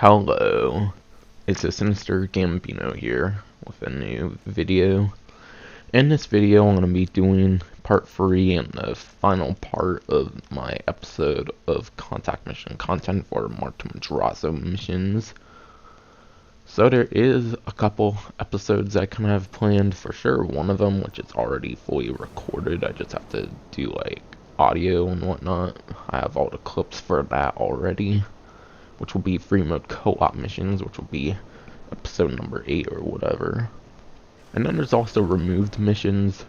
Hello, it's a Sinister Gambino here with a new video. In this video I'm going to be doing part 3 and the final part of my episode of contact mission content for Madrazo missions. So there is a couple episodes I kind of have planned for sure. One of them which is already fully recorded, I just have to do like audio and whatnot. I have all the clips for that already, which will be free mode co-op missions, which will be episode number 8 or whatever. And then there's also removed missions,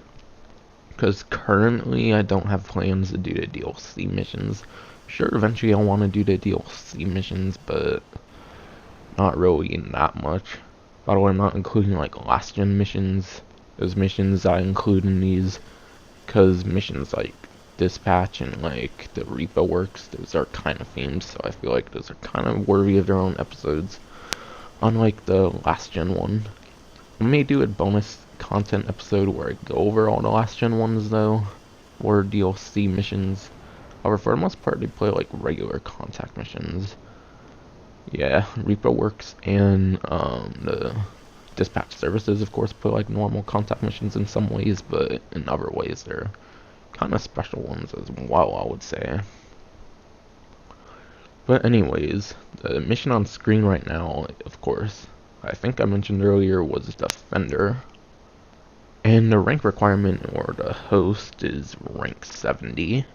because currently I don't have plans to do the DLC missions. Sure, eventually I'll want to do the DLC missions, but not really that much. By the way, I'm not including like last gen missions. Those missions I include in these, because missions like Dispatch and like the repo works, those are kind of themed, so I feel like those are kind of worthy of their own episodes, unlike the last gen one. I may do a bonus content episode where I go over all the last gen ones though, or DLC missions. However, for the most part they play like regular contact missions. Yeah, repo works and the dispatch services of course play like normal contact missions in some ways, but in other ways they're kind of special ones as well, I would say. But anyways, the mission on screen right now, of course, I think I mentioned earlier, was Defender. And the rank requirement, or the host, is rank 70.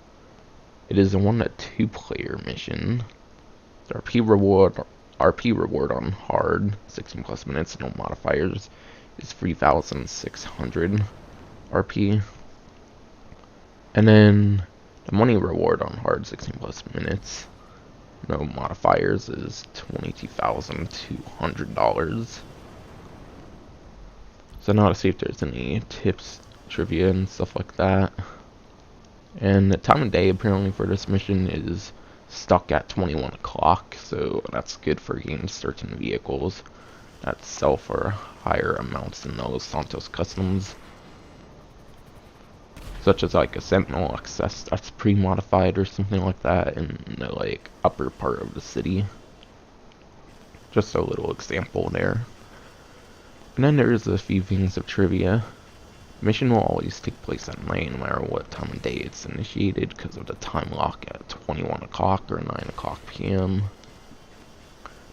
It is a 1-to-2 player mission. The RP reward on hard, 16 plus minutes, no modifiers, is 3,600 RP. And then the money reward on hard, 16 plus minutes, no modifiers, is $22,200. So now to see if there's any tips, trivia, and stuff like that. And the time of day apparently for this mission is stuck at 21 o'clock, so that's good for getting certain vehicles that sell for higher amounts than the Los Santos customs, such as like a Sentinel access that's pre-modified or something like that in the like upper part of the city. Just a little example there. And then there's a few things of trivia. Mission will always take place at night no matter what time of day it's initiated because of the time lock at 21 o'clock or 9 o'clock p.m.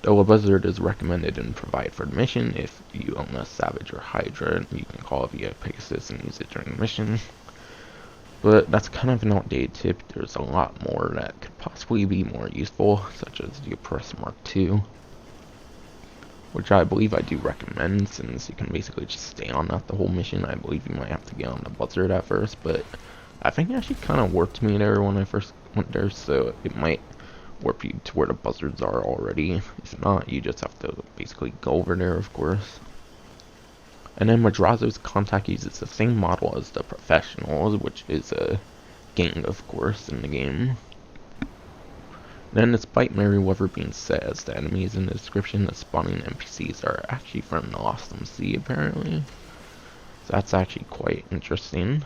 Though a buzzard is recommended and provided for the mission, if you own a Savage or Hydra, you can call it via Pegasus and use it during the mission. But that's kind of an outdated tip. There's a lot more that could possibly be more useful, such as the Oppress Mark II, which I believe I do recommend, since you can basically just stay on that the whole mission. I believe you might have to get on the buzzard at first, but I think it actually kind of warped me there when I first went there, so it might warp you to where the buzzards are already. If not, you just have to basically go over there, of course. And then Madrazo's contact uses the same model as the Professionals, which is a gang, of course, in the game. Then, despite Merryweather being set as the enemies in the description, the spawning NPCs are actually from the Lost Sea, apparently. So that's actually quite interesting.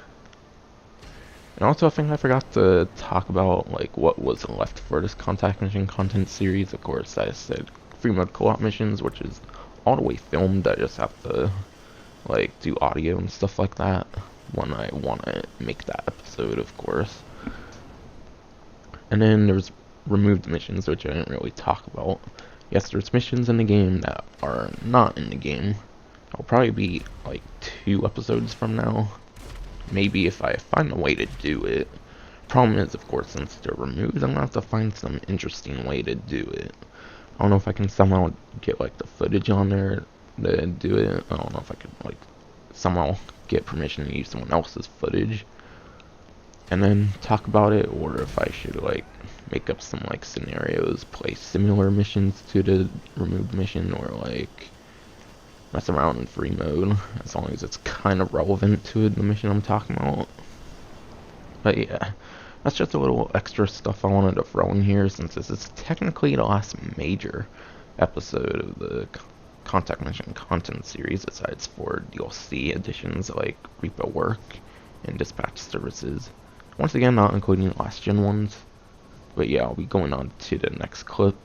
And also, I think I forgot to talk about like what was left for this contact mission content series. Of course, I said free mode co-op missions, which is all the way filmed. I just have to like do audio and stuff like that when I want to make that episode, of course. And then there's removed missions, which I didn't really talk about. Yes, there's missions in the game that are not in the game. I'll probably be like 2 episodes from now, maybe, if I find a way to do it. Problem is, of course, since they're removed, I'm gonna have to find some interesting way to do it. I don't know if I can somehow get like the footage on there to do it. I don't know if I could like somehow get permission to use someone else's footage and then talk about it, or if I should like make up some like scenarios, play similar missions to the removed mission, or like mess around in free mode as long as it's kind of relevant to the mission I'm talking about. But yeah, that's just a little extra stuff I wanted to throw in here, since this is technically the last major episode of the contact mission content series, aside for DLC additions like repo work and dispatch services. Once again, not including last gen ones. But yeah, I'll be going on to the next clip.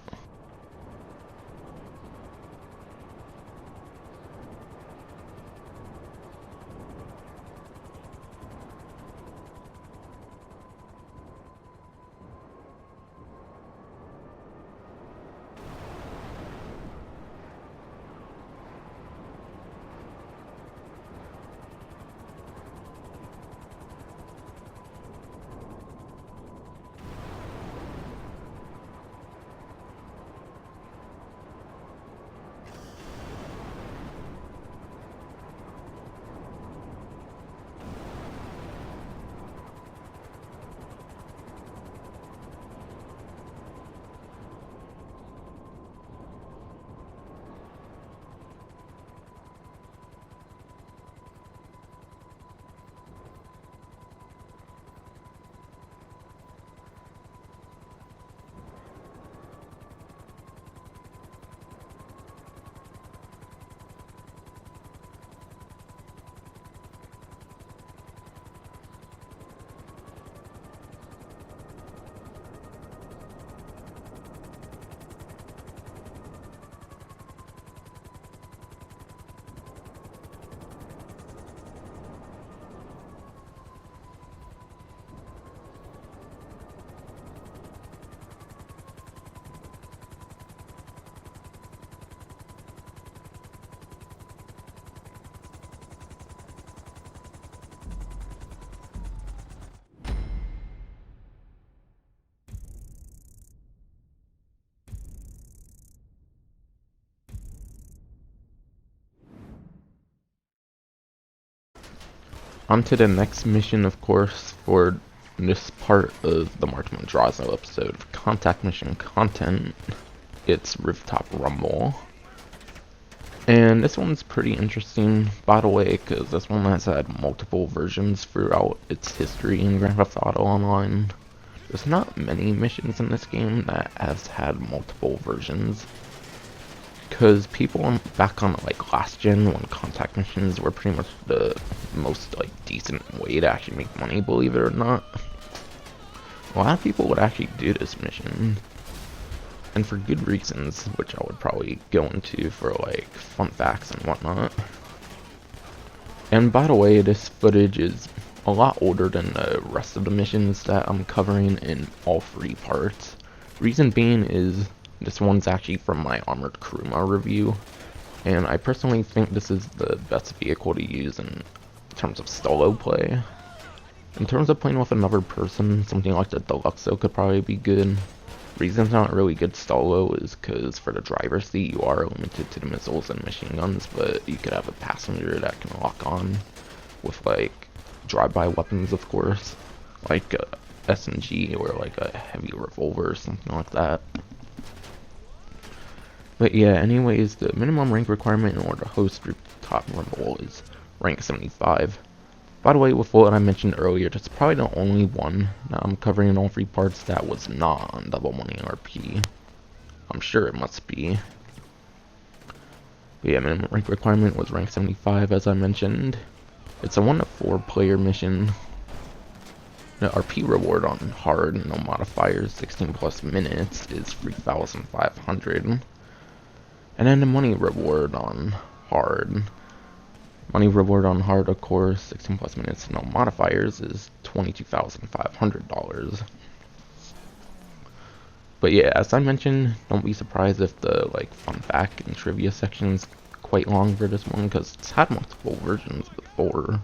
On to the next mission, of course, for this part of the March Madrazo episode of Contact Mission content. It's Rooftop Rumble. And this one's pretty interesting, by the way, because this one has had multiple versions throughout its history in Grand Theft Auto Online. There's not many missions in this game that has had multiple versions. Because people back on like last gen, when contact missions were pretty much the most like decent way to actually make money, believe it or not. A lot of people would actually do this mission, and for good reasons, which I would probably go into for like fun facts and whatnot. And by the way, this footage is a lot older than the rest of the missions that I'm covering in all three parts. Reason being is this one's actually from my Armored Kuruma review, and I personally think this is the best vehicle to use in terms of solo play. In terms of playing with another person, something like the Deluxo could probably be good. Reason it's not really good solo is because for the driver's seat you are limited to the missiles and machine guns, but you could have a passenger that can lock on with like drive-by weapons, of course, like a SMG or like a heavy revolver or something like that. But yeah, anyways, the minimum rank requirement in order to host Rooftop Rumble is rank 75. By the way, with what I mentioned earlier, that's probably the only one that I'm covering in all three parts that was not on Double Money RP. I'm sure it must be. But yeah, minimum rank requirement was rank 75, as I mentioned. It's a 1 to 4 player mission. The RP reward on hard, no modifiers, 16 plus minutes is 3,500. And then the money reward on hard. Money reward on hard, of course, 16 plus minutes, no modifiers, is $22,500. But yeah, as I mentioned, don't be surprised if the like fun fact and trivia section is quite long for this one, because it's had multiple versions before.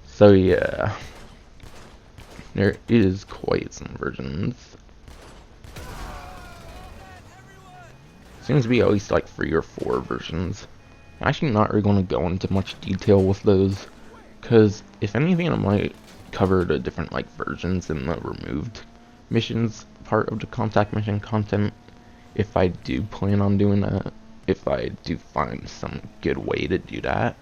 So yeah, there is quite some versions. Seems to be at least like 3 or 4 versions. I'm actually not really going to go into much detail with those, because if anything I might cover the different like versions in the removed missions part of the contact mission content, if I do plan on doing that, if I do find some good way to do that.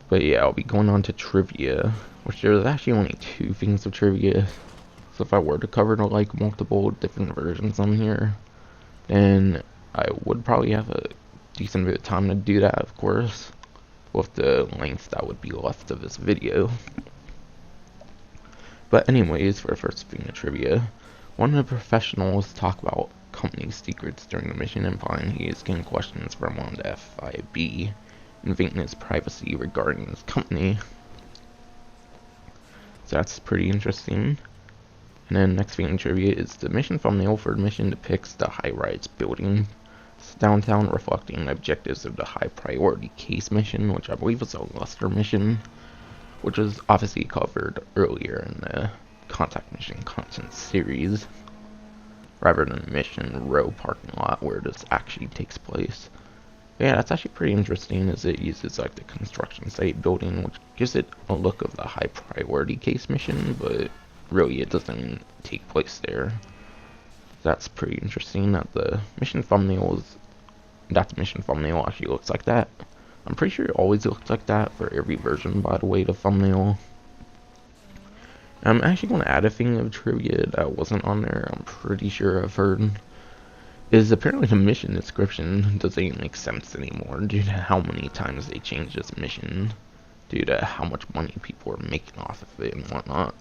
But yeah, I'll be going on to trivia, which there's actually only 2 things of trivia. So if I were to cover like multiple different versions on here, then I would probably have a decent bit of time to do that, of course, with the length that would be left of this video. But anyways, for the first thing of trivia, one of the professionals talk about company secrets during the mission, implying he is getting questions from one of the FIB, invading his privacy regarding his company. So that's pretty interesting. And then next thing in trivia is the mission thumbnail for the mission depicts the high-rise building downtown, reflecting the objectives of the high priority case mission, which I believe was a Luster mission, which was obviously covered earlier in the contact mission content series, rather than the mission row parking lot where this actually takes place. Yeah, that's actually pretty interesting, as it uses like the construction site building, which gives it a look of the high priority case mission, but really it doesn't take place there. That's pretty interesting that the mission thumbnail actually looks like that. I'm pretty sure it always looks like that for every version, by the way, the thumbnail. I'm actually going to add a thing of trivia that wasn't on there, I'm pretty sure I've heard, is apparently the mission description doesn't even make sense anymore due to how many times they changed this mission, due to how much money people are making off of it and whatnot.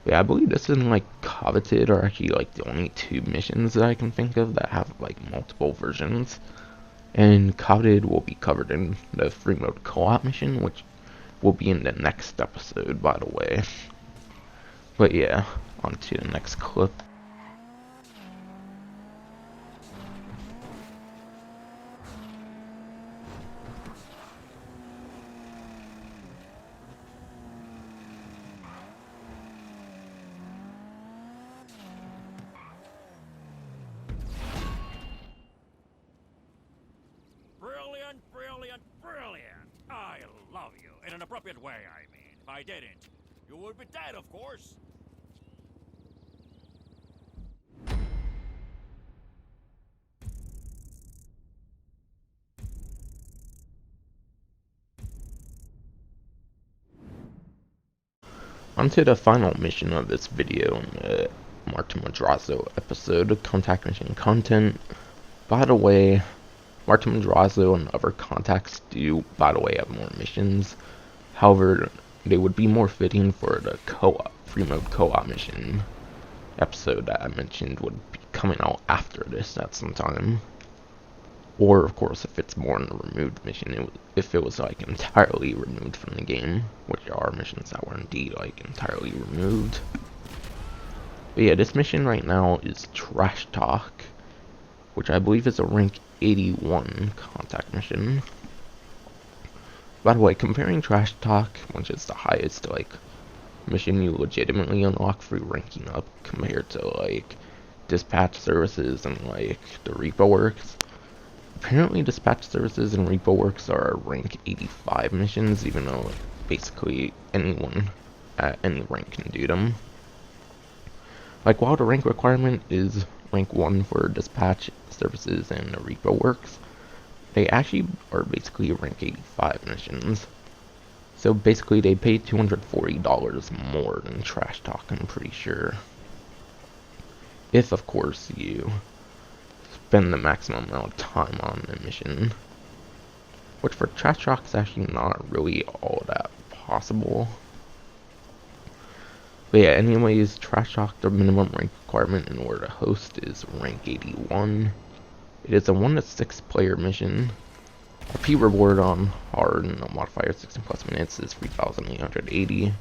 Yeah, I believe this and like Coveted are actually like the only 2 missions that I can think of that have like multiple versions. And Coveted will be covered in the free mode co-op mission, which will be in the next episode, by the way. But yeah, on to the next clip. private way, I mean. If I didn't, you would be dead, of course. On to the final mission of this video in the Madrazo episode, contact mission content. By the way, Madrazo and other contacts do, by the way, have more missions. However, they would be more fitting for the co-op, free mode co-op mission episode that I mentioned would be coming out after this at some time. Or, of course, if it's more in the removed mission, if it was, like, entirely removed from the game, which are missions that were indeed, like, entirely removed. But yeah, this mission right now is Trash Talk, which I believe is a rank 81 contact mission. By the way, comparing Trash Talk, which is the highest, like, mission you legitimately unlock through ranking up, compared to, like, dispatch services and, like, the repo works. Apparently, dispatch services and repo works are rank 85 missions, even though basically anyone at any rank can do them. Like, while the rank requirement is rank 1 for dispatch services and the repo works, they actually are basically rank 85 missions. So basically, they pay $240 more than Trash Talk, I'm pretty sure. If, of course, you spend the maximum amount of time on the mission, which for Trash Talk is actually not really all that possible. But yeah, anyways, Trash Talk, the minimum rank requirement in order to host is rank 81. It is a 1 to 6 player mission. RP reward on hard and modifier 16 plus minutes is 3,880.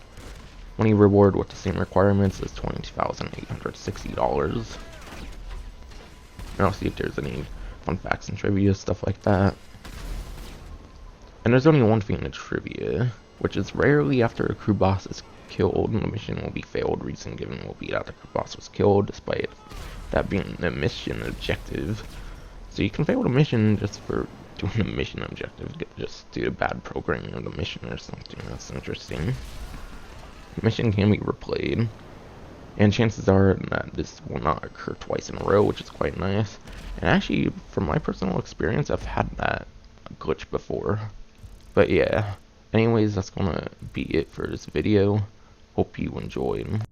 Money reward with the same requirements is $22,860. And I'll see if there's any fun facts and trivia, stuff like that. And there's only one thing in the trivia, which is rarely after a crew boss is killed, the mission will be failed. Reason given will be that the crew boss was killed, despite that being the mission objective. So you can fail the mission just for doing the mission objective, just due to bad programming of the mission or something. That's interesting. The mission can be replayed, and chances are that this will not occur twice in a row, which is quite nice. And actually, from my personal experience, I've had that glitch before. But yeah, anyways, that's gonna be it for this video. Hope you enjoyed.